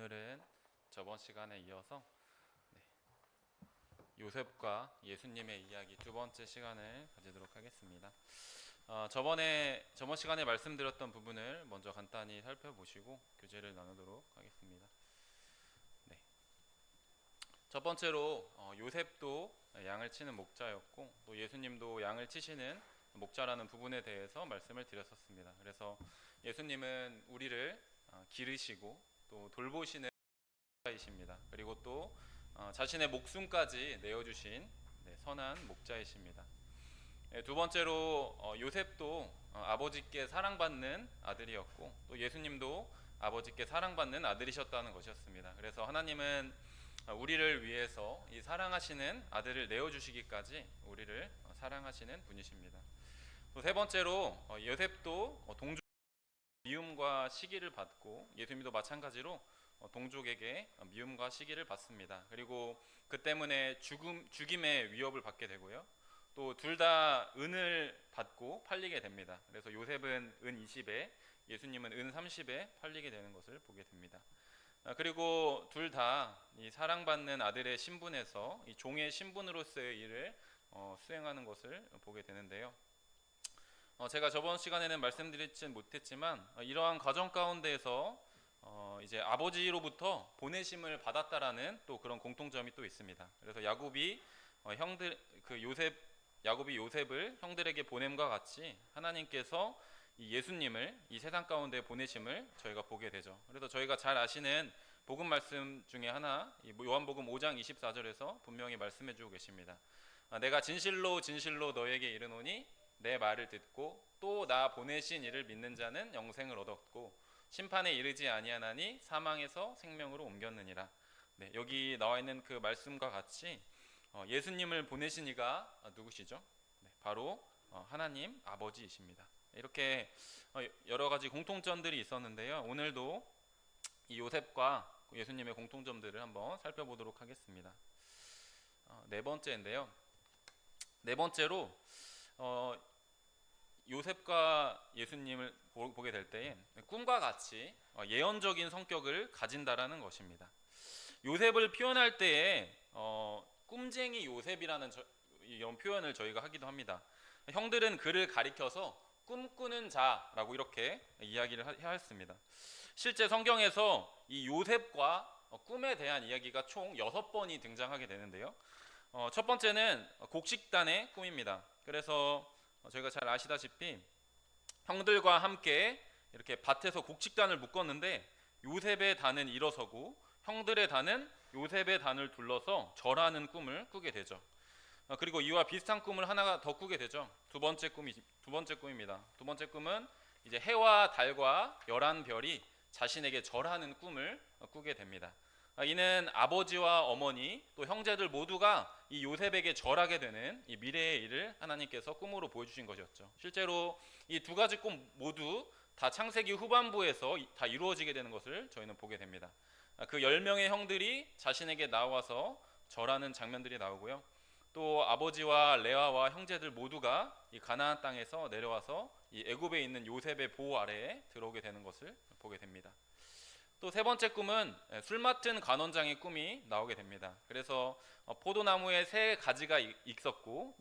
오늘은 저번 시간에 이어서 요셉과 예수님의 이야기 두 번째 시간을 가지도록 하겠습니다. 저번 시간에 말씀드렸던 부분을 먼저 간단히 살펴보시고 교제를 나누도록 하겠습니다. 네. 첫 번째로 요셉도 양을 치는 목자였고 또 예수님도 양을 치시는 목자라는 부분에 대해서 말씀을 드렸었습니다. 그래서 예수님은 우리를 기르시고 또 돌보시는 목자이십니다. 그리고 또 자신의 목숨까지 내어주신 선한 목자이십니다. 두 번째로 요셉도 아버지께 사랑받는 아들이었고 또 예수님도 아버지께 사랑받는 아들이셨다는 것이었습니다. 그래서 하나님은 우리를 위해서 이 사랑하시는 아들을 내어주시기까지 우리를 사랑하시는 분이십니다. 또 세 번째로 요셉도 동족 미움과 시기를 받고 예수님도 마찬가지로 동족에게 미움과 시기를 받습니다. 그리고 그 때문에 죽임의 위협을 받게 되고요. 또 둘 다 은을 받고 팔리게 됩니다. 그래서 요셉은 은 20에 예수님은 은 30에 팔리게 되는 것을 보게 됩니다. 그리고 둘 다 이 사랑받는 아들의 신분에서 이 종의 신분으로서의 일을 수행하는 것을 보게 되는데요. 제가 저번 시간에는 말씀드리진 못했지만 이러한 과정 가운데에서 이제 아버지로부터 보내심을 받았다라는 또 그런 공통점이 또 있습니다. 그래서 야곱이 요셉을 형들에게 보냄과 같이 하나님께서 이 예수님을 이 세상 가운데 보내심을 저희가 보게 되죠. 그래서 저희가 잘 아시는 복음 말씀 중에 하나, 요한복음 5장 24절에서 분명히 말씀해 주고 계십니다. 내가 진실로 진실로 너에게 이르노니 내 말을 듣고 또 나 보내신 이를 믿는 자는 영생을 얻었고 심판에 이르지 아니하나니 사망에서 생명으로 옮겼느니라. 여기 나와 있는 그 말씀과 같이 예수님을 보내신 이가 누구시죠? 바로 하나님 아버지이십니다. 이렇게 여러 가지 공통점들이 있었는데요. 오늘도 이 요셉과 예수님의 공통점들을 한번 살펴보도록 하겠습니다. 네 번째인데요. 네 번째로 요셉과 예수님을 보게 될 때에 꿈과 같이 예언적인 성격을 가진다라는 것입니다. 요셉을 표현할 때에 꿈쟁이 요셉이라는 이런 표현을 저희가 하기도 합니다. 형들은 그를 가리켜서 꿈꾸는 자라고 이렇게 이야기를 하였습니다. 실제 성경에서 이 요셉과 꿈에 대한 이야기가 총 6번이 등장하게 되는데요. 첫 번째는 곡식단의 꿈입니다. 그래서 저희가 잘 아시다시피 형들과 함께 이렇게 밭에서 곡식단을 묶었는데 요셉의 단은 일어서고 형들의 단은 요셉의 단을 둘러서 절하는 꿈을 꾸게 되죠. 그리고 이와 비슷한 꿈을 하나 더 꾸게 되죠. 두 번째 꿈입니다. 두 번째 꿈은 이제 해와 달과 11별이 자신에게 절하는 꿈을 꾸게 됩니다. 이는 아버지와 어머니 또 형제들 모두가 이 요셉에게 절하게 되는 이 미래의 일을 하나님께서 꿈으로 보여주신 것이었죠. 실제로 이 두 가지 꿈 모두 다 창세기 후반부에서 다 이루어지게 되는 것을 저희는 보게 됩니다. 그 10명의 형들이 자신에게 나와서 절하는 장면들이 나오고요. 또 아버지와 레아와 형제들 모두가 이 가나안 땅에서 내려와서 이 애굽에 있는 요셉의 보호 아래에 들어오게 되는 것을 보게 됩니다. 또 세 번째 꿈은 술 맡은 관원장의 꿈이 나오게 됩니다. 그래서 포도나무에 세 가지가 있었고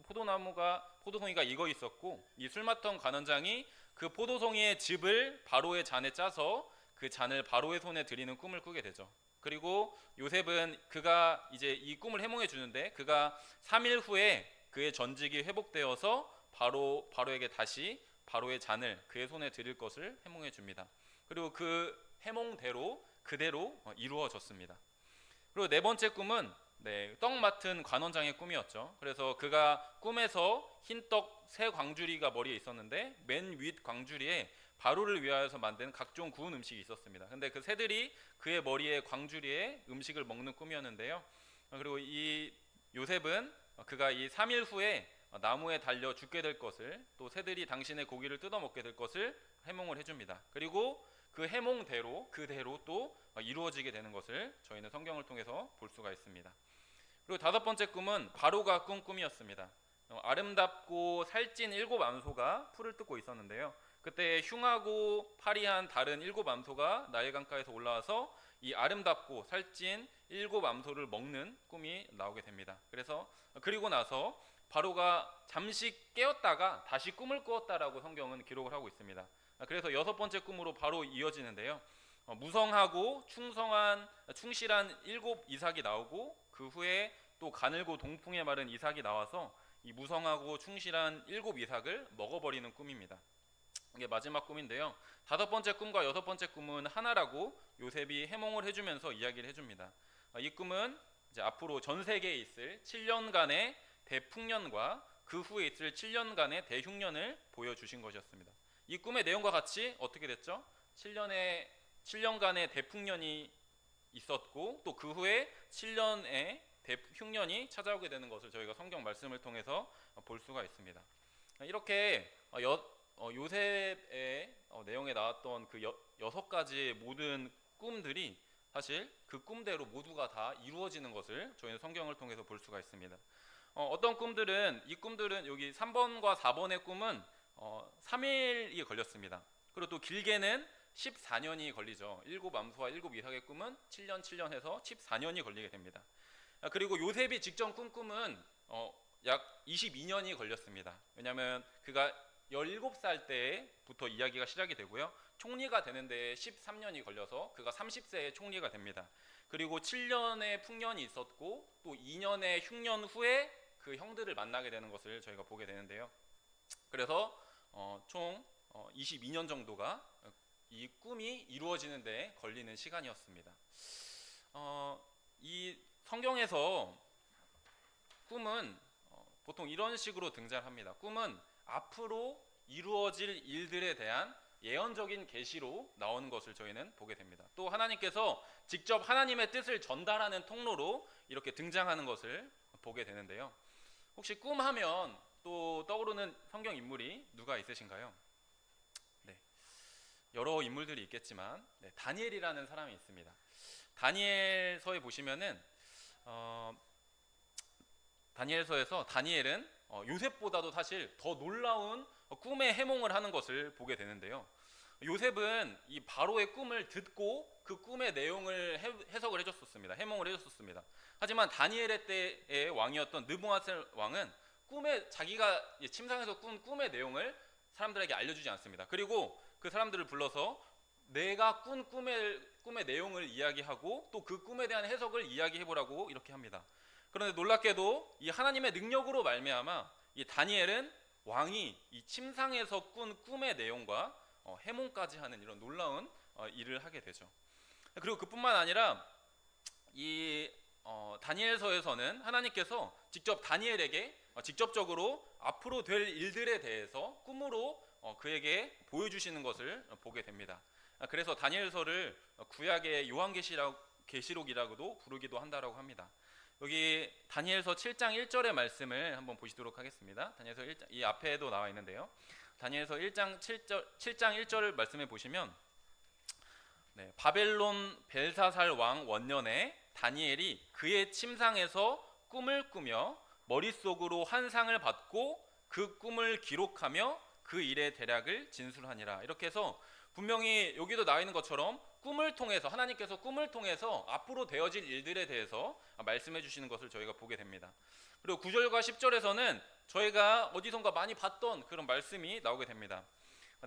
포도송이가 익어 있었고 이 술 맡은 관원장이 그 포도송이의 즙을 바로의 잔에 짜서 그 잔을 바로의 손에 드리는 꿈을 꾸게 되죠. 그리고 요셉은 그가 이제 이 꿈을 해몽해 주는데 그가 3일 후에 그의 전직이 회복되어서 바로에게 다시 바로의 잔을 그의 손에 드릴 것을 해몽해 줍니다. 그리고 그 해몽대로 그대로 이루어졌습니다. 그리고 네 번째 꿈은 떡 맡은 관원장의 꿈이었죠. 그래서 그가 꿈에서 흰떡 세 광주리가 머리에 있었는데 맨 윗 광주리에 바로를 위하여서 만든 각종 구운 음식이 있었습니다. 근데 그 새들이 그의 머리에 광주리에 음식을 먹는 꿈이었는데요. 그리고 이 요셉은 그가 이 3일 후에 나무에 달려 죽게 될 것을 또 새들이 당신의 고기를 뜯어 먹게 될 것을 해몽을 해줍니다. 그리고 그 해몽대로 그대로 또 이루어지게 되는 것을 저희는 성경을 통해서 볼 수가 있습니다. 그리고 다섯 번째 꿈은 바로가 꾼 꿈이었습니다. 아름답고 살찐 7 암소가 풀을 뜯고 있었는데요. 그때 흉하고 파리한 다른 일곱 암소가 나일 강가에서 올라와서 이 아름답고 살찐 일곱 암소를 먹는 꿈이 나오게 됩니다. 그리고 나서 바로가 잠시 깨었다가 다시 꿈을 꾸었다라고 성경은 기록을 하고 있습니다. 그래서 여섯 번째 꿈으로 바로 이어지는데요. 무성하고 충실한 일곱 이삭이 나오고 그 후에 또 가늘고 동풍에 마른 이삭이 나와서 이 무성하고 충실한 일곱 이삭을 먹어버리는 꿈입니다. 이게 마지막 꿈인데요. 다섯 번째 꿈과 여섯 번째 꿈은 하나라고 요셉이 해몽을 해주면서 이야기를 해줍니다. 이 꿈은 이제 앞으로 전 세계에 있을 7년간의 대풍년과 그 후에 있을 7년간의 대흉년을 보여주신 것이었습니다. 이 꿈의 내용과 같이 어떻게 됐죠? 7년간의 대풍년이 있었고 또 그 후에 7년의 대흉년이 찾아오게 되는 것을 저희가 성경 말씀을 통해서 볼 수가 있습니다. 이렇게 요셉의 내용에 나왔던 그 여섯 가지의 모든 꿈들이 사실 그 꿈대로 모두가 다 이루어지는 것을 저희는 성경을 통해서 볼 수가 있습니다. 어떤 꿈들은 이 꿈들은 여기 3번과 4번의 꿈은 3일이 걸렸습니다. 그리고 또 길게는 14년이 걸리죠. 일곱 암소와 일곱 이삭의 꿈은 7년 해서 14년이 걸리게 됩니다. 그리고 요셉이 직접 꾼 꿈은 약 22년이 걸렸습니다. 왜냐하면 그가 17살 때부터 이야기가 시작이 되고요. 총리가 되는데 13년이 걸려서 그가 30세에 총리가 됩니다. 그리고 7년의 풍년이 있었고 또 2년의 흉년 후에 그 형들을 만나게 되는 것을 저희가 보게 되는데요. 그래서 총 22년 정도가 이 꿈이 이루어지는 데 걸리는 시간이었습니다. 이 성경에서 꿈은 보통 이런 식으로 등장합니다. 꿈은 앞으로 이루어질 일들에 대한 예언적인 계시로 나오는 것을 저희는 보게 됩니다. 또 하나님께서 직접 하나님의 뜻을 전달하는 통로로 이렇게 등장하는 것을 보게 되는데요. 혹시 꿈하면 또 떠오르는 성경 인물이 누가 있으신가요? 네, 여러 인물들이 있겠지만 다니엘이라는 사람이 있습니다. 다니엘서에 보시면은 다니엘서에서 다니엘은 요셉보다도 사실 더 놀라운 꿈의 해몽을 하는 것을 보게 되는데요. 요셉은 이 바로의 꿈을 듣고 그 꿈의 내용을 해석을 해줬었습니다. 해몽을 해줬었습니다. 하지만 다니엘의 때의 왕이었던 느부갓네살 왕은 자기가 침상에서 꾼 꿈의 내용을 사람들에게 알려주지 않습니다. 그리고 그 사람들을 불러서 내가 꾼 꿈의 내용을 이야기하고 또 그 꿈에 대한 해석을 이야기해보라고 이렇게 합니다. 그런데 놀랍게도 이 하나님의 능력으로 말미암아 이 다니엘은 왕이 이 침상에서 꾼 꿈의 내용과 해몽까지 하는 이런 놀라운 일을 하게 되죠. 그리고 그뿐만 아니라 이 다니엘서에서는 하나님께서 직접 다니엘에게 직접적으로 앞으로 될 일들에 대해서 꿈으로 그에게 보여주시는 것을 보게 됩니다. 그래서 다니엘서를 구약의 요한계시록이라고도 부르기도 한다라고 합니다. 여기 다니엘서 7장 1절의 말씀을 한번 보시도록 하겠습니다. 다니엘서 1장, 이 앞에도 나와 있는데요. 다니엘서 7장 1절을 말씀해 보시면 바벨론 벨사살 왕 원년에 다니엘이 그의 침상에서 꿈을 꾸며 머릿속으로 환상을 받고 그 꿈을 기록하며 그 일의 대략을 진술하니라. 이렇게 해서 분명히 여기도 나와 있는 것처럼 꿈을 통해서 하나님께서 꿈을 통해서 앞으로 되어질 일들에 대해서 말씀해 주시는 것을 저희가 보게 됩니다. 그리고 9절과 10절에서는 저희가 어디선가 많이 봤던 그런 말씀이 나오게 됩니다.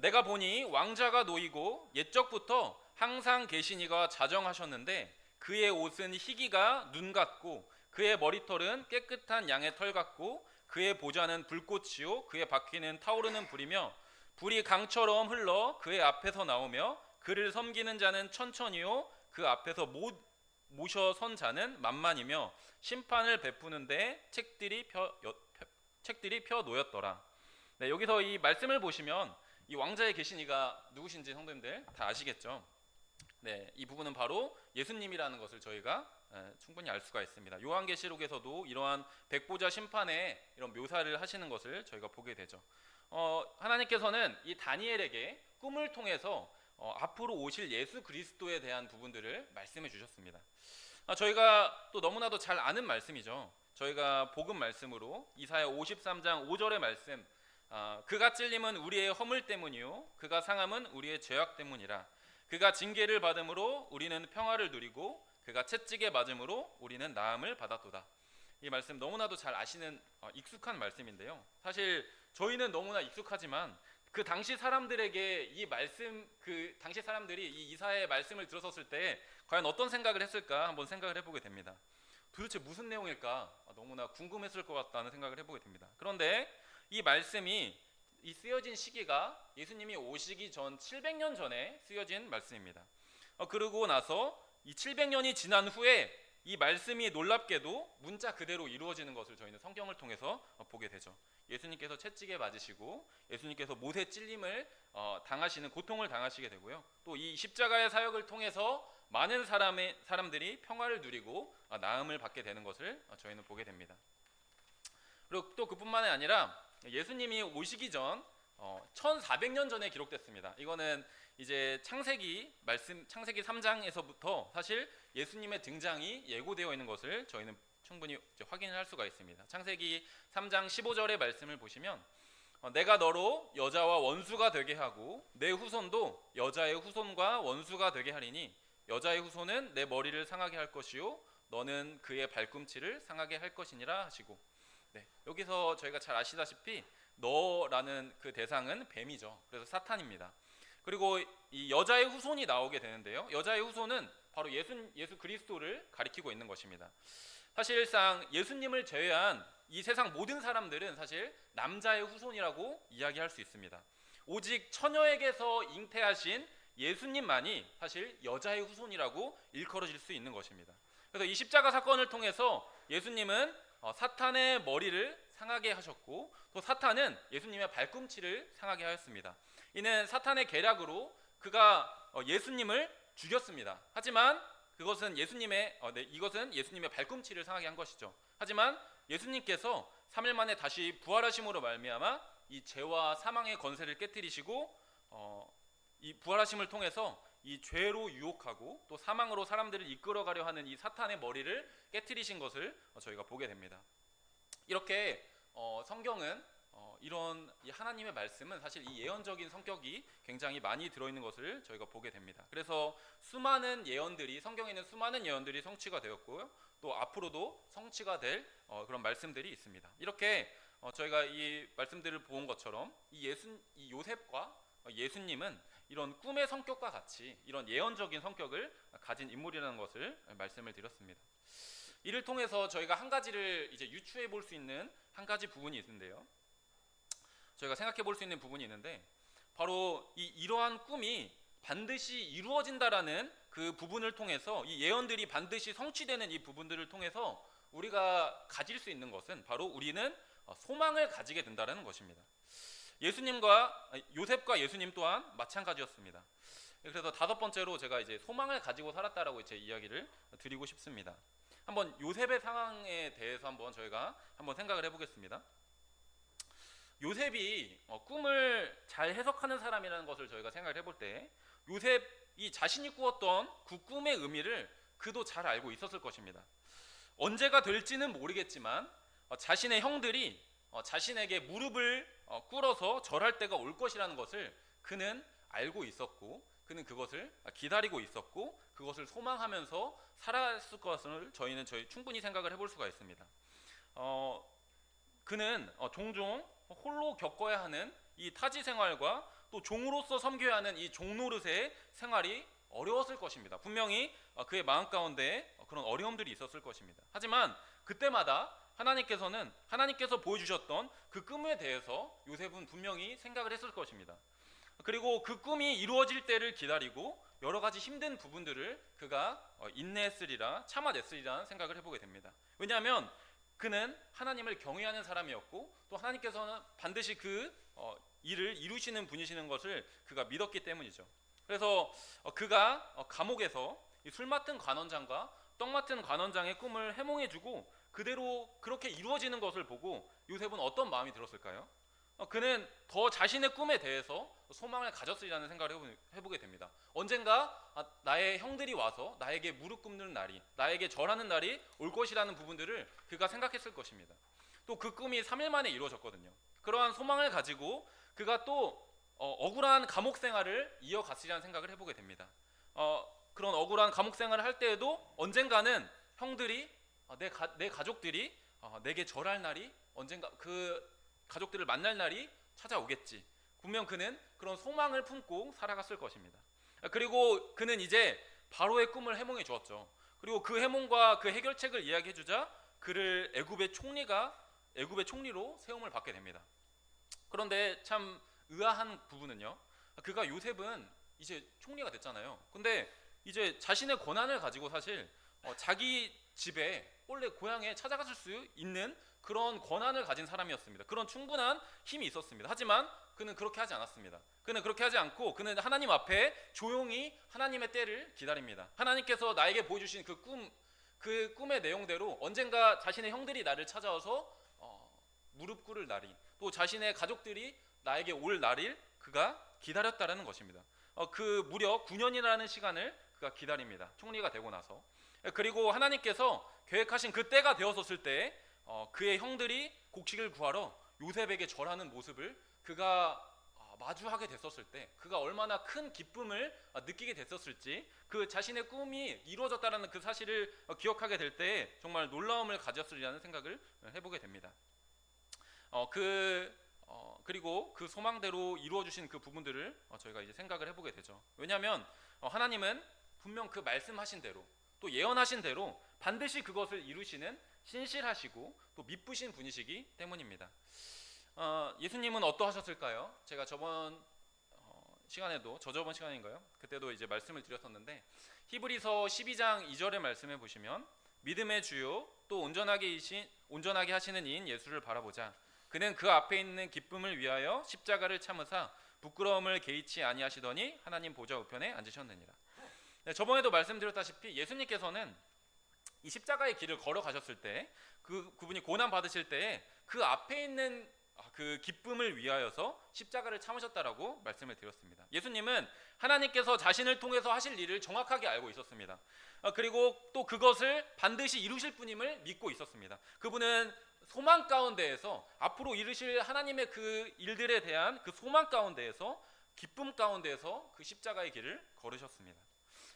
내가 보니 왕자가 놓이고 옛적부터 항상 계시니가 자정하셨는데 그의 옷은 희기가 눈 같고 그의 머리털은 깨끗한 양의 털 같고 그의 보좌는 불꽃이요 그의 바퀴는 타오르는 불이며 불이 강처럼 흘러 그의 앞에서 나오며 그를 섬기는 자는 천천히요 그 앞에서 모셔 선 자는 만만이며 심판을 베푸는데 책들이 펴 놓였더라. 여기서 이 말씀을 보시면 이 왕자의 계시니가 누구신지 성도님들 다 아시겠죠? 이 부분은 바로 예수님이라는 것을 저희가 충분히 알 수가 있습니다. 요한계시록에서도 이러한 백보자 심판의 이런 묘사를 하시는 것을 저희가 보게 되죠. 하나님께서는 이 다니엘에게 꿈을 통해서 앞으로 오실 예수 그리스도에 대한 부분들을 말씀해 주셨습니다. 저희가 또 너무나도 잘 아는 말씀이죠. 저희가 복음 말씀으로 이사야 53장 5절의 말씀 그가 찔림은 우리의 허물 때문이요 그가 상함은 우리의 죄악 때문이라. 그가 징계를 받음으로 우리는 평화를 누리고 그가 채찍에 맞음으로 우리는 나음을 받았도다. 이 말씀 너무나도 잘 아시는 익숙한 말씀인데요. 사실 저희는 너무나 익숙하지만 그 당시 사람들에게 이 말씀, 그 당시 사람들이 이 이사야의 말씀을 들었었을 때 과연 어떤 생각을 했을까 한번 생각을 해보게 됩니다. 도대체 무슨 내용일까 너무나 궁금했을 것 같다는 생각을 해보게 됩니다. 그런데 이 말씀이 이 쓰여진 시기가 예수님이 오시기 전 700년 전에 쓰여진 말씀입니다. 그러고 나서 이 700년이 지난 후에 이 말씀이 놀랍게도 문자 그대로 이루어지는 것을 저희는 성경을 통해서 보게 되죠. 예수님께서 채찍에 맞으시고 예수님께서 못에 찔림을 당하시는 고통을 당하시게 되고요. 또 이 십자가의 사역을 통해서 많은 사람들이 평화를 누리고 나음을 받게 되는 것을 저희는 보게 됩니다. 그리고 또 그뿐만이 아니라 예수님이 오시기 전 1400년 전에 기록됐습니다. 이거는 이제 창세기 3장에서부터 사실 예수님의 등장이 예고되어 있는 것을 저희는 충분히 확인을 할 수가 있습니다. 창세기 3장 15절의 말씀을 보시면 내가 너로 여자와 원수가 되게 하고 내 후손도 여자의 후손과 원수가 되게 하리니 여자의 후손은 내 머리를 상하게 할 것이요 너는 그의 발꿈치를 상하게 할 것이니라 하시고, 여기서 저희가 잘 아시다시피 너라는 그 대상은 뱀이죠. 그래서 사탄입니다. 그리고 이 여자의 후손이 나오게 되는데요. 여자의 후손은 바로 예수 그리스도를 가리키고 있는 것입니다. 사실상 예수님을 제외한 이 세상 모든 사람들은 사실 남자의 후손이라고 이야기할 수 있습니다. 오직 처녀에게서 잉태하신 예수님만이 사실 여자의 후손이라고 일컬어질 수 있는 것입니다. 그래서 이 십자가 사건을 통해서 예수님은 사탄의 머리를 상하게 하셨고 또 사탄은 예수님의 발꿈치를 상하게 하였습니다. 이는 사탄의 계략으로 그가 예수님을 죽였습니다. 하지만 이것은 예수님의 발꿈치를 상하게 한 것이죠. 하지만 예수님께서 3일 만에 다시 부활하심으로 말미암아 이 죄와 사망의 권세를 깨뜨리시고 이 부활하심을 통해서 이 죄로 유혹하고 또 사망으로 사람들을 이끌어가려 하는 이 사탄의 머리를 깨뜨리신 것을 저희가 보게 됩니다. 이렇게 성경은 이런 이 하나님의 말씀은 사실 이 예언적인 성격이 굉장히 많이 들어있는 것을 저희가 보게 됩니다. 그래서 수많은 예언들이 성경에 있는 수많은 예언들이 성취가 되었고요. 또 앞으로도 성취가 될 그런 말씀들이 있습니다. 이렇게 저희가 이 말씀들을 본 것처럼 이 요셉과 예수님은 이런 꿈의 성격과 같이 이런 예언적인 성격을 가진 인물이라는 것을 말씀을 드렸습니다. 이를 통해서 저희가 한 가지를 이제 유추해 볼 수 있는 한 가지 부분이 있는데요. 저희가 생각해 볼 수 있는 부분이 있는데 바로 이러한 꿈이 반드시 이루어진다라는 그 부분을 통해서 이 예언들이 반드시 성취되는 이 부분들을 통해서 우리가 가질 수 있는 것은 바로 우리는 소망을 가지게 된다는 것입니다. 요셉과 예수님 또한 마찬가지였습니다. 그래서 다섯 번째로 제가 이제 소망을 가지고 살았다라고 제 이야기를 드리고 싶습니다. 한번 요셉의 상황에 대해서 저희가 한번 생각을 해보겠습니다. 요셉이 꿈을 잘 해석하는 사람이라는 것을 저희가 생각을 해볼 때 요셉이 자신이 꾸었던 그 꿈의 의미를 그도 잘 알고 있었을 것입니다. 언제가 될지는 모르겠지만 자신의 형들이 자신에게 무릎을 꿇어서 절할 때가 올 것이라는 것을 그는 알고 있었고 그는 그것을 기다리고 있었고 그것을 소망하면서 살았을 것을 저희는 충분히 생각을 해볼 수가 있습니다. 그는 종종 홀로 겪어야 하는 이 타지 생활과 또 종으로서 섬겨야 하는 이 종노릇의 생활이 어려웠을 것입니다. 분명히 그의 마음 가운데 그런 어려움들이 있었을 것입니다. 하지만 그때마다 하나님께서 보여주셨던 그 꿈에 대해서 요셉은 분명히 생각을 했을 것입니다. 그리고 그 꿈이 이루어질 때를 기다리고 여러 가지 힘든 부분들을 그가 인내했으리라 참아냈으리라는 생각을 해보게 됩니다. 왜냐하면 그는 하나님을 경외하는 사람이었고 또 하나님께서는 반드시 그 일을 이루시는 분이시는 것을 그가 믿었기 때문이죠. 그래서 그가 감옥에서 술 맡은 관원장과 떡 맡은 관원장의 꿈을 해몽해주고 그대로 그렇게 이루어지는 것을 보고 요셉은 어떤 마음이 들었을까요? 그는 더 자신의 꿈에 대해서 소망을 가졌으리라는 생각을 해보게 됩니다. 언젠가 나의 형들이 와서 나에게 무릎 꿇는 날이, 나에게 절하는 날이 올 것이라는 부분들을 그가 생각했을 것입니다. 또 그 꿈이 3일 만에 이루어졌거든요. 그러한 소망을 가지고 그가 또 억울한 감옥 생활을 이어갔으리라는 생각을 해보게 됩니다. 그런 억울한 감옥 생활을 할 때에도 언젠가는 형들이 내 가족들이 내게 절할 날이 언젠가 그 가족들을 만날 날이 찾아오겠지. 분명 그는 그런 소망을 품고 살아갔을 것입니다. 그리고 그는 이제 바로의 꿈을 해몽해 주었죠. 그리고 그 해몽과 그 해결책을 이야기해 주자 그를 애굽의 총리로 세움을 받게 됩니다. 그런데 참 의아한 부분은요, 그가 요셉은 이제 총리가 됐잖아요. 근데 이제 자신의 권한을 가지고 사실 자기 집에 원래 고향에 찾아갔을 수 있는 그런 권한을 가진 사람이었습니다. 그런 충분한 힘이 있었습니다. 하지만 그는 그렇게 하지 않았습니다. 그는 그렇게 하지 않고 그는 하나님 앞에 조용히 하나님의 때를 기다립니다. 하나님께서 나에게 보여주신 그 꿈의 내용대로 언젠가 자신의 형들이 나를 찾아와서 무릎 꿇을 날이, 또 자신의 가족들이 나에게 올 날을 그가 기다렸다라는 것입니다. 그 무려 9년이라는 시간을 그가 기다립니다. 총리가 되고 나서. 그리고 하나님께서 계획하신 그 때가 되었을 때 그의 형들이 곡식을 구하러 요셉에게 절하는 모습을 그가 마주하게 됐었을 때 그가 얼마나 큰 기쁨을 느끼게 됐었을지, 그 자신의 꿈이 이루어졌다는 그 사실을 기억하게 될 때 정말 놀라움을 가졌으리라는 생각을 해보게 됩니다. 그리고 그 소망대로 이루어주신 그 부분들을 저희가 이제 생각을 해보게 되죠. 왜냐하면 하나님은 분명 그 말씀하신 대로 또 예언하신 대로 반드시 그것을 이루시는 신실하시고 또 미쁘신 분이시기 때문입니다. 예수님은 어떠하셨을까요? 제가 저번 시간인가요? 그때도 이제 말씀을 드렸었는데 히브리서 12장 2절의 말씀에 보시면 믿음의 주요 또 온전하게 하시는 이인 예수를 바라보자. 그는 그 앞에 있는 기쁨을 위하여 십자가를 참으사 부끄러움을 개의치 아니하시더니 하나님 보좌 우편에 앉으셨느니라. 네, 저번에도 말씀드렸다시피 예수님께서는 이 십자가의 길을 걸어가셨을 때 그분이 고난 받으실 때 그 앞에 있는 그 기쁨을 위하여서 십자가를 참으셨다라고 말씀을 드렸습니다. 예수님은 하나님께서 자신을 통해서 하실 일을 정확하게 알고 있었습니다. 그리고 또 그것을 반드시 이루실 분임을 믿고 있었습니다. 그분은 소망 가운데에서 앞으로 이루실 하나님의 그 일들에 대한 그 소망 가운데에서 기쁨 가운데에서 그 십자가의 길을 걸으셨습니다.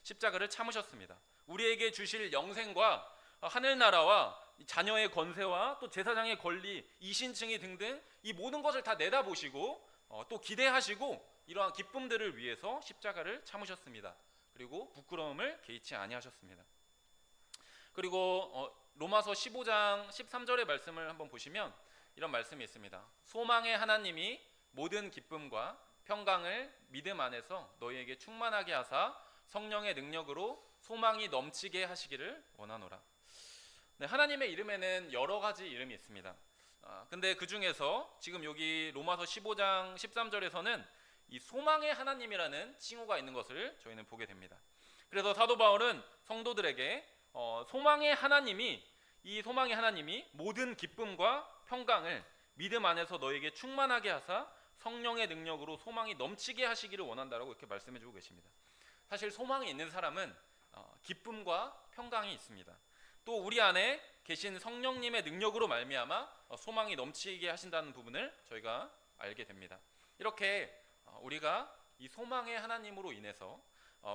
십자가를 참으셨습니다. 우리에게 주실 영생과 하늘나라와 자녀의 권세와 또 제사장의 권리, 이신층이 등등 이 모든 것을 다 내다보시고 또 기대하시고 이러한 기쁨들을 위해서 십자가를 참으셨습니다. 그리고 부끄러움을 개의치 아니하셨습니다. 그리고 로마서 15장 13절의 말씀을 한번 보시면 이런 말씀이 있습니다. 소망의 하나님이 모든 기쁨과 평강을 믿음 안에서 너희에게 충만하게 하사 성령의 능력으로 소망이 넘치게 하시기를 원하노라. 네, 하나님의 이름에는 여러 가지 이름이 있습니다. 근데 그 중에서 지금 여기 로마서 15장 13절에서는 이 소망의 하나님이라는 칭호가 있는 것을 저희는 보게 됩니다. 그래서 사도 바울은 성도들에게 소망의 하나님이 모든 기쁨과 평강을 믿음 안에서 너에게 충만하게 하사 성령의 능력으로 소망이 넘치게 하시기를 원한다라고 이렇게 말씀해주고 계십니다. 사실 소망이 있는 사람은 기쁨과 평강이 있습니다. 또 우리 안에 계신 성령님의 능력으로 말미암아 소망이 넘치게 하신다는 부분을 저희가 알게 됩니다. 이렇게 우리가 이 소망의 하나님으로 인해서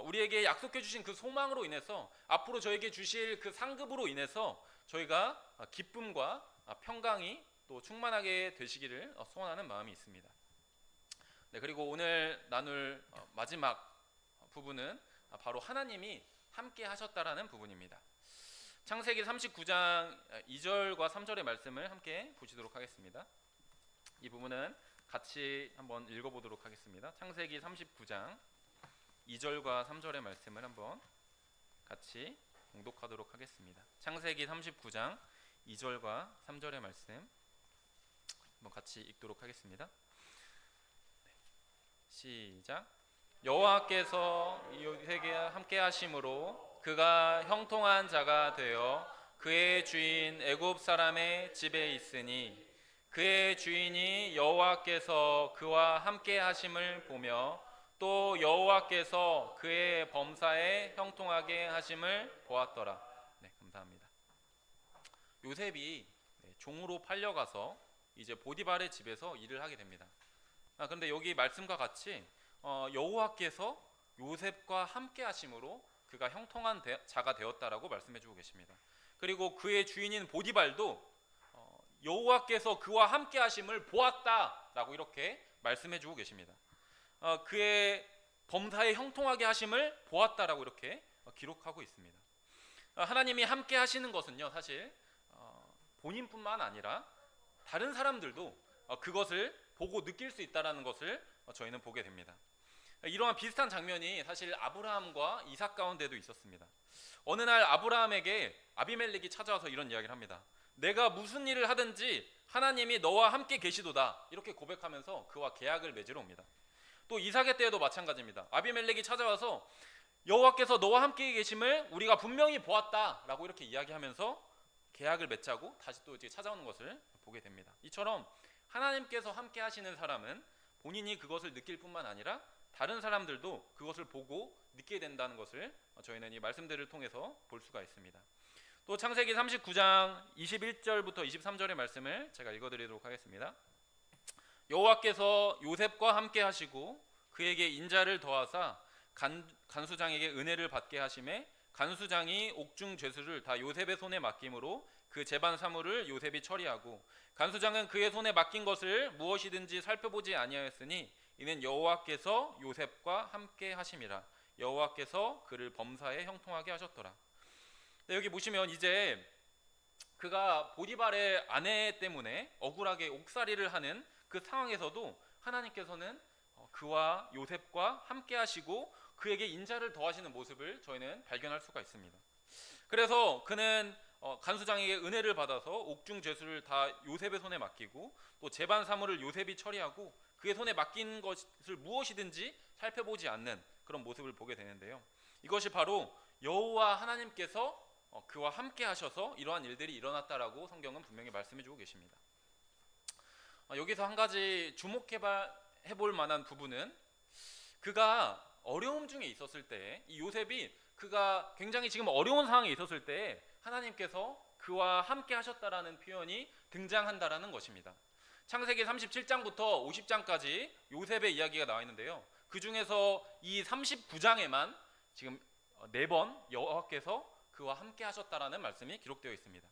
우리에게 약속해 주신 그 소망으로 인해서 앞으로 저에게 주실 그 상급으로 인해서 저희가 기쁨과 평강이 또 충만하게 되시기를 소원하는 마음이 있습니다. 네, 그리고 오늘 나눌 마지막 부분은 바로 하나님이 함께 하셨다라는 부분입니다. 창세기 39장 2절과 3절의 말씀을 함께 보시도록 하겠습니다. 이 부분은 같이 한번 읽어보도록 하겠습니다. 창세기 39장 2절과 3절의 말씀을 한번 같이 봉독하도록 하겠습니다. 창세기 39장 2절과 3절의 말씀 한번 같이 읽도록 하겠습니다. 시작. 여호와께서 요셉에게 함께 하심으로 그가 형통한 자가 되어 그의 주인 애굽 사람의 집에 있으니 그의 주인이 여호와께서 그와 함께 하심을 보며 또 여호와께서 그의 범사에 형통하게 하심을 보았더라. 네, 감사합니다. 요셉이 종으로 팔려가서 이제 보디발의 집에서 일을 하게 됩니다. 그런데 여기 말씀과 같이 여호와께서 요셉과 함께 하심으로 그가 형통한 자가 되었다라고 말씀해주고 계십니다. 그리고 그의 주인인 보디발도 여호와께서 그와 함께 하심을 보았다라고 이렇게 말씀해주고 계십니다. 그의 범사에 형통하게 하심을 보았다라고 이렇게 기록하고 있습니다. 하나님이 함께 하시는 것은요, 사실 본인뿐만 아니라 다른 사람들도 그것을 보고 느낄 수 있다라는 것을 저희는 보게 됩니다. 이러한 비슷한 장면이 사실 아브라함과 이삭 가운데도 있었습니다. 어느 날 아브라함에게 아비멜렉이 찾아와서 이런 이야기를 합니다. 내가 무슨 일을 하든지 하나님이 너와 함께 계시도다, 이렇게 고백하면서 그와 계약을 맺으러 옵니다. 또 이삭의 때에도 마찬가지입니다. 아비멜렉이 찾아와서 여호와께서 너와 함께 계심을 우리가 분명히 보았다라고 이렇게 이야기하면서 계약을 맺자고 다시 또 이제 찾아오는 것을 보게 됩니다. 이처럼 하나님께서 함께 하시는 사람은 본인이 그것을 느낄 뿐만 아니라 다른 사람들도 그것을 보고 느끼게 된다는 것을 저희는 이 말씀들을 통해서 볼 수가 있습니다. 또 창세기 39장 21절부터 23절의 말씀을 제가 읽어드리도록 하겠습니다. 여호와께서 요셉과 함께 하시고 그에게 인자를 더하사 간수장에게 은혜를 받게 하심에 간수장이 옥중 죄수를 다 요셉의 손에 맡김으로 그 재반 사물을 요셉이 처리하고 간수장은 그의 손에 맡긴 것을 무엇이든지 살펴보지 아니하였으니 이는 여호와께서 요셉과 함께 하심이라. 여호와께서 그를 범사에 형통하게 하셨더라. 여기 보시면 이제 그가 보디발의 아내 때문에 억울하게 옥살이를 하는 그 상황에서도 하나님께서는 그와 요셉과 함께 하시고 그에게 인자를 더하시는 모습을 저희는 발견할 수가 있습니다. 그래서 그는 간수장에게 은혜를 받아서 옥중 죄수를 다 요셉의 손에 맡기고 또 재반 사물을 요셉이 처리하고 그의 손에 맡긴 것을 무엇이든지 살펴보지 않는 그런 모습을 보게 되는데요. 이것이 바로 여호와 하나님께서 그와 함께 하셔서 이러한 일들이 일어났다라고 성경은 분명히 말씀해주고 계십니다. 여기서 한 가지 주목해볼 만한 부분은 그가 어려움 중에 있었을 때, 이 요셉이 그가 굉장히 지금 어려운 상황에 있었을 때 하나님께서 그와 함께 하셨다라는 표현이 등장한다라는 것입니다. 창세기 37장부터 50장까지 요셉의 이야기가 나와 있는데요. 그 중에서 이 39장에만 지금 4번 여호와께서 그와 함께 하셨다라는 말씀이 기록되어 있습니다.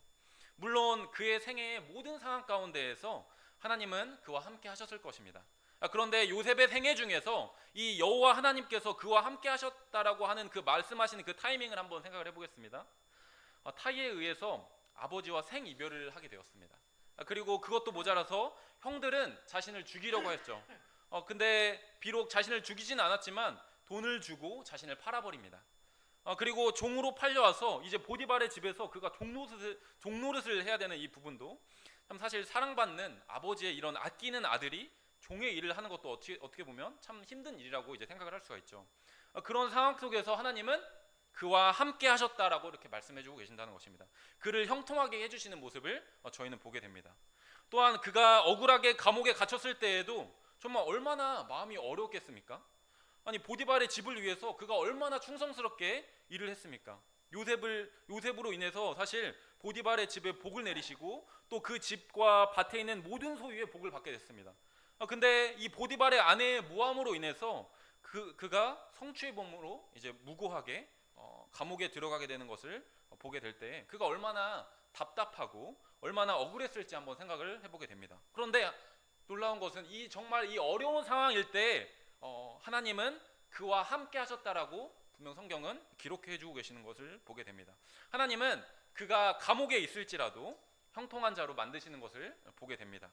물론 그의 생애의 모든 상황 가운데에서 하나님은 그와 함께 하셨을 것입니다. 그런데 요셉의 생애 중에서 이 여호와 하나님께서 그와 함께 하셨다라고 하는 그 말씀하시는 그 타이밍을 한번 생각을 해보겠습니다. 타이에 의해서 아버지와 생이별을 하게 되었습니다. 그리고 그것도 모자라서 형들은 자신을 죽이려고 했죠. 근데 비록 자신을 죽이진 않았지만 돈을 주고 자신을 팔아버립니다. 그리고 종으로 팔려와서 이제 보디발의 집에서 그가 종노릇을 해야 되는 이 부분도 참 사실 사랑받는 아버지의 이런 아끼는 아들이 종의 일을 하는 것도 어떻게 보면 참 힘든 일이라고 이제 생각을 할 수가 있죠. 그런 상황 속에서 하나님은 그와 함께 하셨다라고 이렇게 말씀해주고 계신다는 것입니다. 그를 형통하게 해주시는 모습을 저희는 보게 됩니다. 또한 그가 억울하게 감옥에 갇혔을 때에도 정말 얼마나 마음이 어려웠겠습니까? 아니 보디발의 집을 위해서 그가 얼마나 충성스럽게 일을 했습니까? 요셉으로 인해서 사실 보디발의 집에 복을 내리시고 또 그 집과 밭에 있는 모든 소유의 복을 받게 됐습니다. 근데 이 보디발의 아내의 모함으로 인해서 그가 성추의 범으로 이제 무고하게 감옥에 들어가게 되는 것을 보게 될 때 그가 얼마나 답답하고 얼마나 억울했을지 한번 생각을 해보게 됩니다. 그런데 놀라운 것은 정말 이 어려운 상황일 때 하나님은 그와 함께 하셨다라고 분명 성경은 기록해 주고 계시는 것을 보게 됩니다. 하나님은 그가 감옥에 있을지라도 형통한 자로 만드시는 것을 보게 됩니다.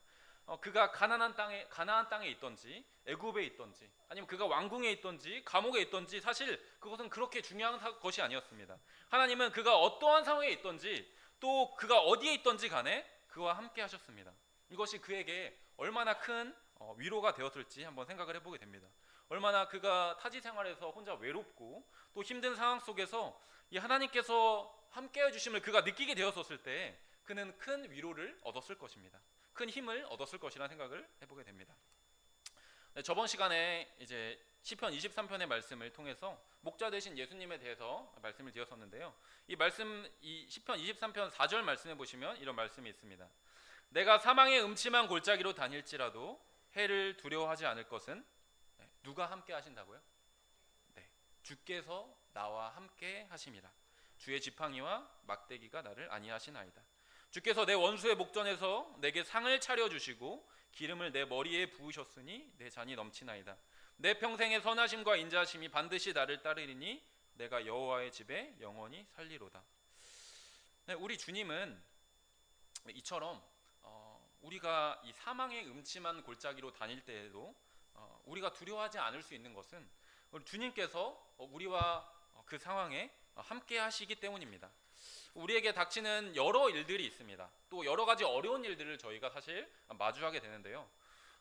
그가 가나안 땅에 있던지 애굽에 있던지 아니면 그가 왕궁에 있던지 감옥에 있던지 사실 그것은 그렇게 중요한 것이 아니었습니다. 하나님은 그가 어떠한 상황에 있던지 또 그가 어디에 있던지 간에 그와 함께 하셨습니다. 이것이 그에게 얼마나 큰 위로가 되었을지 한번 생각을 해보게 됩니다. 얼마나 그가 타지 생활에서 혼자 외롭고 또 힘든 상황 속에서 이 하나님께서 함께 해주심을 그가 느끼게 되었을 때 그는 큰 위로를 얻었을 것입니다. 큰 힘을 얻었을 것이라는 생각을 해보게 됩니다. 저번 시간에 이제 시편 23편의 말씀을 통해서 목자 되신 예수님에 대해서 말씀을 드렸었는데요. 이 시편 23편 4절 말씀해 보시면 이런 말씀이 있습니다. 내가 사망의 음침한 골짜기로 다닐지라도 해를 두려워하지 않을 것은 누가 함께 하신다고요? 네, 주께서 나와 함께 하심이라. 주의 지팡이와 막대기가 나를 안위하시나이다. 주께서 내 원수의 목전에서 내게 상을 차려주시고 기름을 내 머리에 부으셨으니 내 잔이 넘치나이다. 내 평생의 선하심과 인자하심이 반드시 나를 따르리니 내가 여호와의 집에 영원히 살리로다. 네, 우리 주님은 이처럼 우리가 이 사망의 음침한 골짜기로 다닐 때에도 우리가 두려워하지 않을 수 있는 것은 우리 주님께서 우리와 그 상황에 함께 하시기 때문입니다. 우리에게 닥치는 여러 일들이 있습니다. 또 여러 가지 어려운 일들을 저희가 사실 마주하게 되는데요.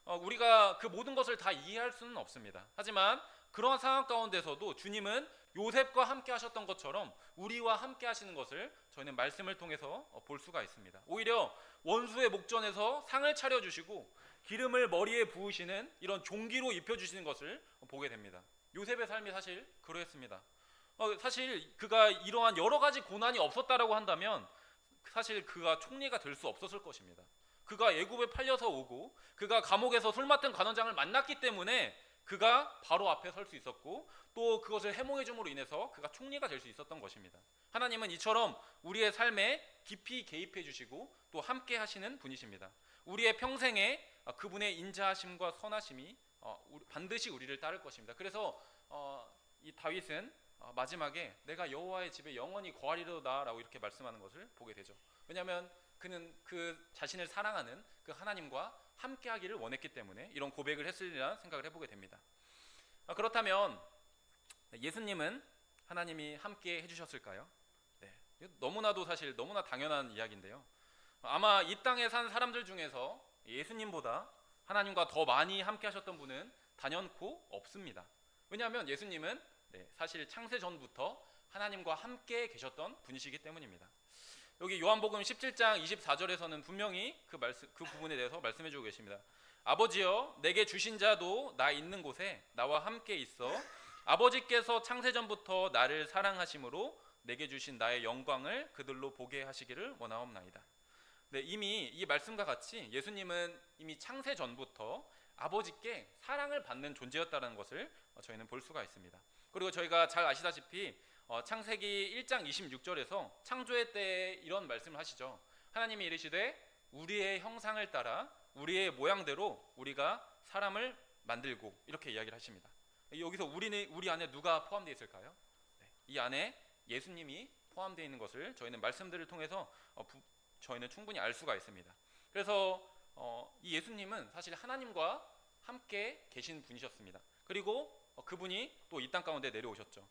우리가 그 모든 것을 다 이해할 수는 없습니다. 하지만 그러한 상황 가운데서도 주님은 요셉과 함께 하셨던 것처럼 우리와 함께 하시는 것을 저희는 말씀을 통해서 볼 수가 있습니다. 오히려 원수의 목전에서 상을 차려주시고 기름을 머리에 부으시는 이런 종기로 입혀주시는 것을 보게 됩니다. 요셉의 삶이 사실 그러했습니다. 사실 그가 이러한 여러 가지 고난이 없었다라고 한다면 사실 그가 총리가 될 수 없었을 것입니다. 그가 애굽에 팔려서 오고 그가 감옥에서 술 맡은 관원장을 만났기 때문에 그가 바로 앞에 설 수 있었고 또 그것을 해몽해 줌으로 인해서 그가 총리가 될 수 있었던 것입니다. 하나님은 이처럼 우리의 삶에 깊이 개입해 주시고 또 함께 하시는 분이십니다. 우리의 평생에 그분의 인자하심과 선하심이 반드시 우리를 따를 것입니다. 그래서 이 다윗은 마지막에 내가 여호와의 집에 영원히 거하리로다라고 이렇게 말씀하는 것을 보게 되죠. 왜냐하면 그는 그 자신을 사랑하는 그 하나님과 함께하기를 원했기 때문에 이런 고백을 했으리라 생각을 해보게 됩니다. 그렇다면 예수님은 하나님이 함께 해주셨을까요? 네, 너무나도 사실 너무나 당연한 이야기인데요. 아마 이 땅에 산 사람들 중에서 예수님보다 하나님과 더 많이 함께 하셨던 분은 단연코 없습니다. 왜냐하면 예수님은 사실 창세 전부터 하나님과 함께 계셨던 분이시기 때문입니다. 여기 요한복음 17장 24절에서는 분명히 그 부분에 대해서 말씀해 주고 계십니다. 아버지여 내게 주신 자도 나 있는 곳에 나와 함께 있어 아버지께서 창세 전부터 나를 사랑하심으로 내게 주신 나의 영광을 그들로 보게 하시기를 원하옵나이다. 네, 이미 이 말씀과 같이 예수님은 이미 창세 전부터 아버지께 사랑을 받는 존재였다는 것을 저희는 볼 수가 있습니다. 그리고 저희가 잘 아시다시피 창세기 1장 26절에서 창조의 때에 이런 말씀을 하시죠. 하나님이 이르시되 우리의 형상을 따라 우리의 모양대로 우리가 사람을 만들고 이렇게 이야기를 하십니다. 여기서 우리 안에 누가 포함되어 있을까요? 이 안에 예수님이 포함되어 있는 것을 저희는 말씀들을 통해서 저희는 충분히 알 수가 있습니다. 그래서 이 예수님은 사실 하나님과 함께 계신 분이셨습니다. 그리고 그분이 또 이 땅 가운데 내려오셨죠.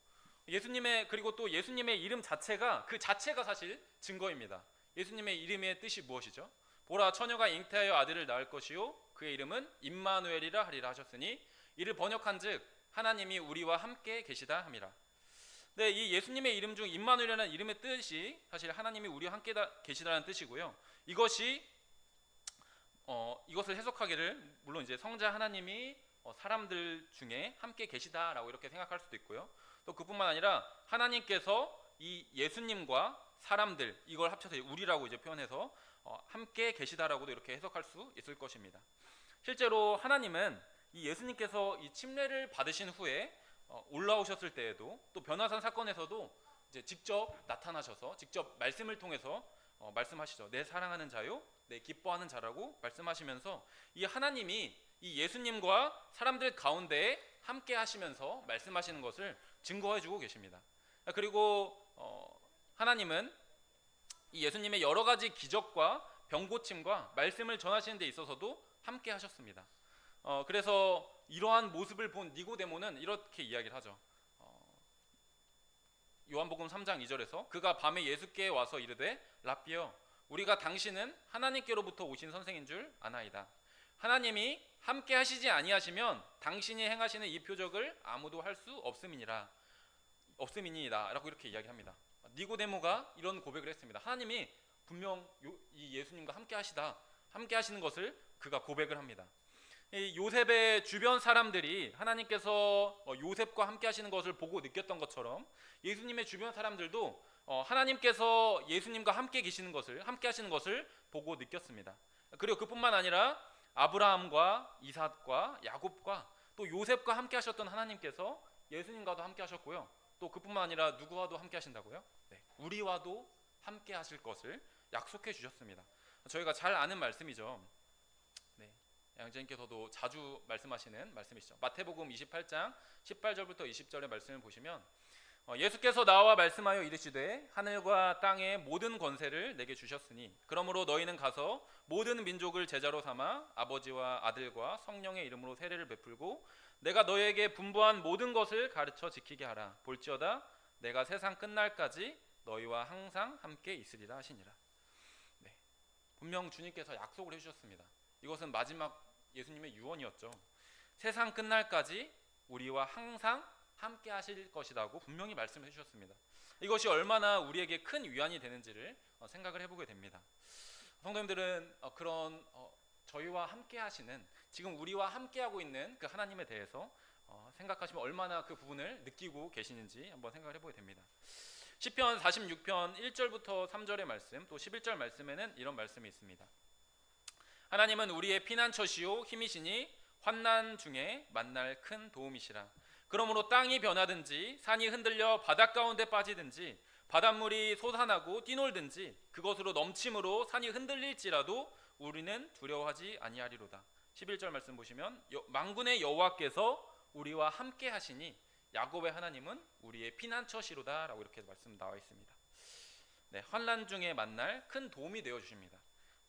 그리고 또 예수님의 이름 자체가 그 자체가 사실 증거입니다. 예수님의 이름의 뜻이 무엇이죠? 보라 처녀가 잉태하여 아들을 낳을 것이요 그의 이름은 임마누엘이라 하리라 하셨으니 이를 번역한즉 하나님이 우리와 함께 계시다 함이라. 네, 이 예수님의 이름 중 임마누엘이라는 이름의 뜻이 사실 하나님이 우리와 함께 계시다는 뜻이고요. 이것을 해석하기를 물론 이제 성자 하나님이 사람들 중에 함께 계시다라고 이렇게 생각할 수도 있고요. 또 그뿐만 아니라 하나님께서 이 예수님과 사람들 이걸 합쳐서 우리라고 이제 표현해서 함께 계시다라고도 이렇게 해석할 수 있을 것입니다. 실제로 하나님은 이 예수님께서 이 침례를 받으신 후에 올라오셨을 때에도 또 변화산 사건에서도 이제 직접 나타나셔서 직접 말씀을 통해서 말씀하시죠. 내 사랑하는 자요, 내 기뻐하는 자라고 말씀하시면서 이 하나님이 이 예수님과 사람들 가운데 함께 하시면서 말씀하시는 것을 증거해주고 계십니다. 그리고 하나님은 이 예수님의 여러 가지 기적과 병고침과 말씀을 전하시는 데 있어서도 함께 하셨습니다. 그래서 이러한 모습을 본 니고데모는 이렇게 이야기를 하죠. 요한복음 3장 2절에서 그가 밤에 예수께 와서 이르되 랍비여 우리가 당신은 하나님께로부터 오신 선생인 줄 아나이다. 하나님이 함께 하시지 아니하시면 당신이 행하시는 이 표적을 아무도 할 수 없음이니이다 라고 이렇게 이야기합니다. 니고데모가 이런 고백을 했습니다. 하나님이 분명 이 예수님과 함께 하시는 것을 그가 고백을 합니다. 이 요셉의 주변 사람들이 하나님께서 요셉과 함께 하시는 것을 보고 느꼈던 것처럼 예수님의 주변 사람들도 하나님께서 예수님과 함께 하시는 것을 보고 느꼈습니다. 그리고 그뿐만 아니라 아브라함과 이삭과 야곱과 또 요셉과 함께 하셨던 하나님께서 예수님과도 함께 하셨고요. 또 그뿐만 아니라 누구와도 함께 하신다고요? 네, 우리와도 함께 하실 것을 약속해 주셨습니다. 저희가 잘 아는 말씀이죠. 네, 양재님께서도 자주 말씀하시는 말씀이시죠. 마태복음 28장 18절부터 20절의 말씀을 보시면 예수께서 나와 말씀하여 이르시되 하늘과 땅의 모든 권세를 내게 주셨으니 그러므로 너희는 가서 모든 민족을 제자로 삼아 아버지와 아들과 성령의 이름으로 세례를 베풀고 내가 너희에게 분부한 모든 것을 가르쳐 지키게 하라. 볼지어다 내가 세상 끝날까지 너희와 항상 함께 있으리라 하시니라. 네, 분명 주님께서 약속을 해주셨습니다. 이것은 마지막 예수님의 유언이었죠. 세상 끝날까지 우리와 항상 함께 하실 것이라고 분명히 말씀해 주셨습니다. 이것이 얼마나 우리에게 큰 위안이 되는지를 생각을 해보게 됩니다. 성도님들은 그런 저희와 함께 하시는, 지금 우리와 함께 하고 있는 그 하나님에 대해서 생각하시면 얼마나 그 부분을 느끼고 계시는지 한번 생각을 해보게 됩니다. 시편 46편 1절부터 3절의 말씀, 또 11절 말씀에는 이런 말씀이 있습니다. 하나님은 우리의 피난처시요 힘이시니 환난 중에 만날 큰 도움이시라. 그러므로 땅이 변하든지 산이 흔들려 바닷 가운데 빠지든지 바닷물이 솟아나고 뛰놀든지 그것으로 넘침으로 산이 흔들릴지라도 우리는 두려워하지 아니하리로다. 11절 말씀 보시면 만군의 여호와께서 우리와 함께 하시니 야곱의 하나님은 우리의 피난처시로다 라고 이렇게 말씀 나와 있습니다. 네, 환난 중에 만날 큰 도움이 되어 주십니다.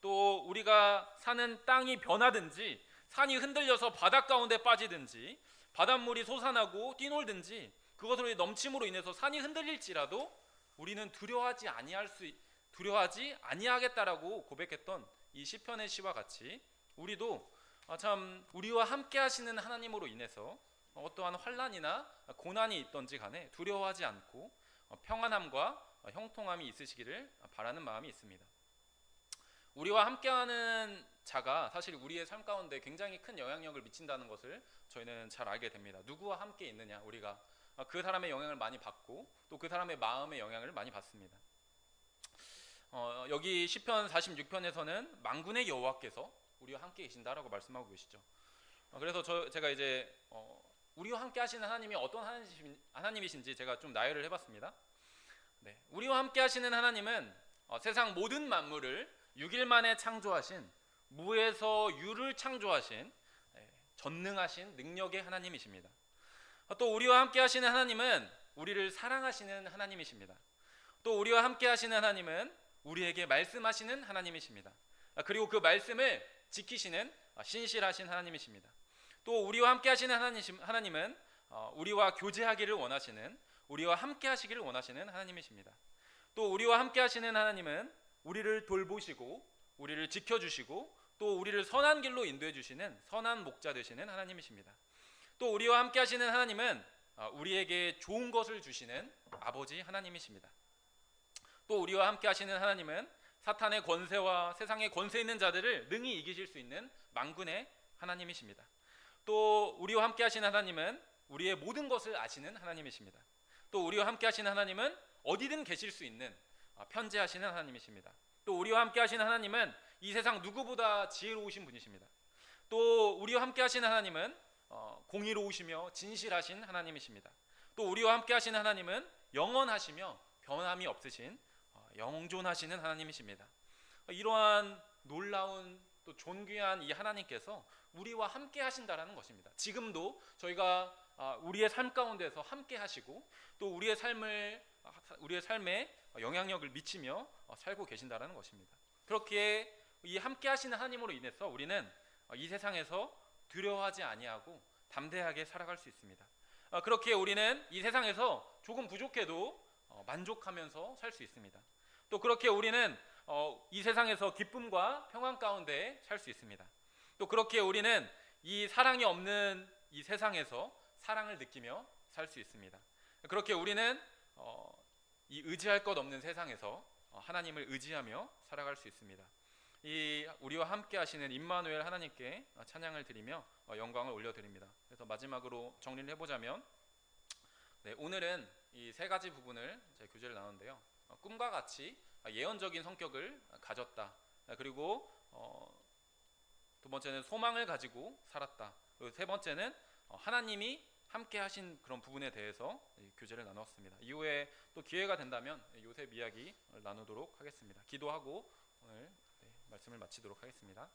또 우리가 사는 땅이 변하든지 산이 흔들려서 바닷 가운데 빠지든지 바닷물이 솟아나고 뛰놀든지 그것으로 넘침으로 인해서 산이 흔들릴지라도 우리는 두려워하지 아니하겠다라고 고백했던 이 시편의 시와 같이 우리도 참 우리와 함께 하시는 하나님으로 인해서 어떠한 환난이나 고난이 있던지 간에 두려워하지 않고 평안함과 형통함이 있으시기를 바라는 마음이 있습니다. 우리와 함께하는 자가 사실 우리의 삶 가운데 굉장히 큰 영향력을 미친다는 것을 저희는 잘 알게 됩니다. 누구와 함께 있느냐, 우리가 그 사람의 영향을 많이 받고 또 그 사람의 마음의 영향을 많이 받습니다. 여기 시편 46편에서는 만군의 여호와께서 우리와 함께 계신다라고 말씀하고 계시죠. 그래서 제가 이제 우리와 함께 하시는 하나님이 어떤 하나님이신지 제가 좀 나열을 해봤습니다. 네, 우리와 함께 하시는 하나님은 세상 모든 만물을 6일 만에 창조하신, 무에서 유를 창조하신 전능하신 능력의 하나님이십니다. 또 우리와 함께 하시는 하나님은 우리를 사랑하시는 하나님이십니다. 또 우리와 함께 하시는 하나님은 우리에게 말씀하시는 하나님이십니다. 그리고 그 말씀을 지키시는 신실하신 하나님이십니다. 또 우리와 함께 하시는 하나님은 우리와 교제하기를 원하시는, 우리와 함께 하시기를 원하시는 하나님이십니다. 또 우리와 함께 하시는 하나님은 우리를 돌보시고 우리를 지켜주시고 또 우리를 선한 길로 인도해 주시는 선한 목자 되시는 하나님이십니다. 또 우리와 함께 하시는 하나님은 우리에게 좋은 것을 주시는 아버지 하나님이십니다. 또 우리와 함께 하시는 하나님은 사탄의 권세와 세상의 권세 있는 자들을 능히 이기실 수 있는 만군의 하나님이십니다. 또 우리와 함께 하시는 하나님은 우리의 모든 것을 아시는 하나님이십니다. 또 우리와 함께 하시는 하나님은 어디든 계실 수 있는 편재하시는 하나님이십니다. 또 우리와 함께 하시는 하나님은 이 세상 누구보다 지혜로우신 분이십니다. 또 우리와 함께 하시는 하나님은 공의로우시며 진실하신 하나님이십니다. 또 우리와 함께 하시는 하나님은 영원하시며 변함이 없으신 영존하시는 하나님이십니다. 이러한 놀라운 또 존귀한 이 하나님께서 우리와 함께 하신다라는 것입니다. 지금도 저희가 우리의 삶 가운데서 함께 하시고 또 우리의 삶에 영향력을 미치며 살고 계신다라는 것입니다. 그렇기에 이 함께 하시는 하나님으로 인해서 우리는 이 세상에서 두려워하지 아니하고 담대하게 살아갈 수 있습니다. 그렇기에 우리는 이 세상에서 조금 부족해도 만족하면서 살 수 있습니다. 또 그렇게 우리는 이 세상에서 기쁨과 평안 가운데 살 수 있습니다. 또 그렇게 우리는 이 사랑이 없는 이 세상에서 사랑을 느끼며 살 수 있습니다. 그렇게 우리는 이 의지할 것 없는 세상에서 하나님을 의지하며 살아갈 수 있습니다. 이 우리와 함께 하시는 임마누엘 하나님께 찬양을 드리며 영광을 올려드립니다. 그래서 마지막으로 정리를 해보자면 오늘은 이 세 가지 부분을 제 교제를 나누는데요. 꿈과 같이 예언적인 성격을 가졌다. 그리고 번째는 소망을 가지고 살았다. 그리고 세 번째는 하나님이 함께 하신 그런 부분에 대해서 교제를 나눴습니다. 이후에 또 기회가 된다면 요셉 이야기 나누도록 하겠습니다. 기도하고 오늘 말씀을 마치도록 하겠습니다.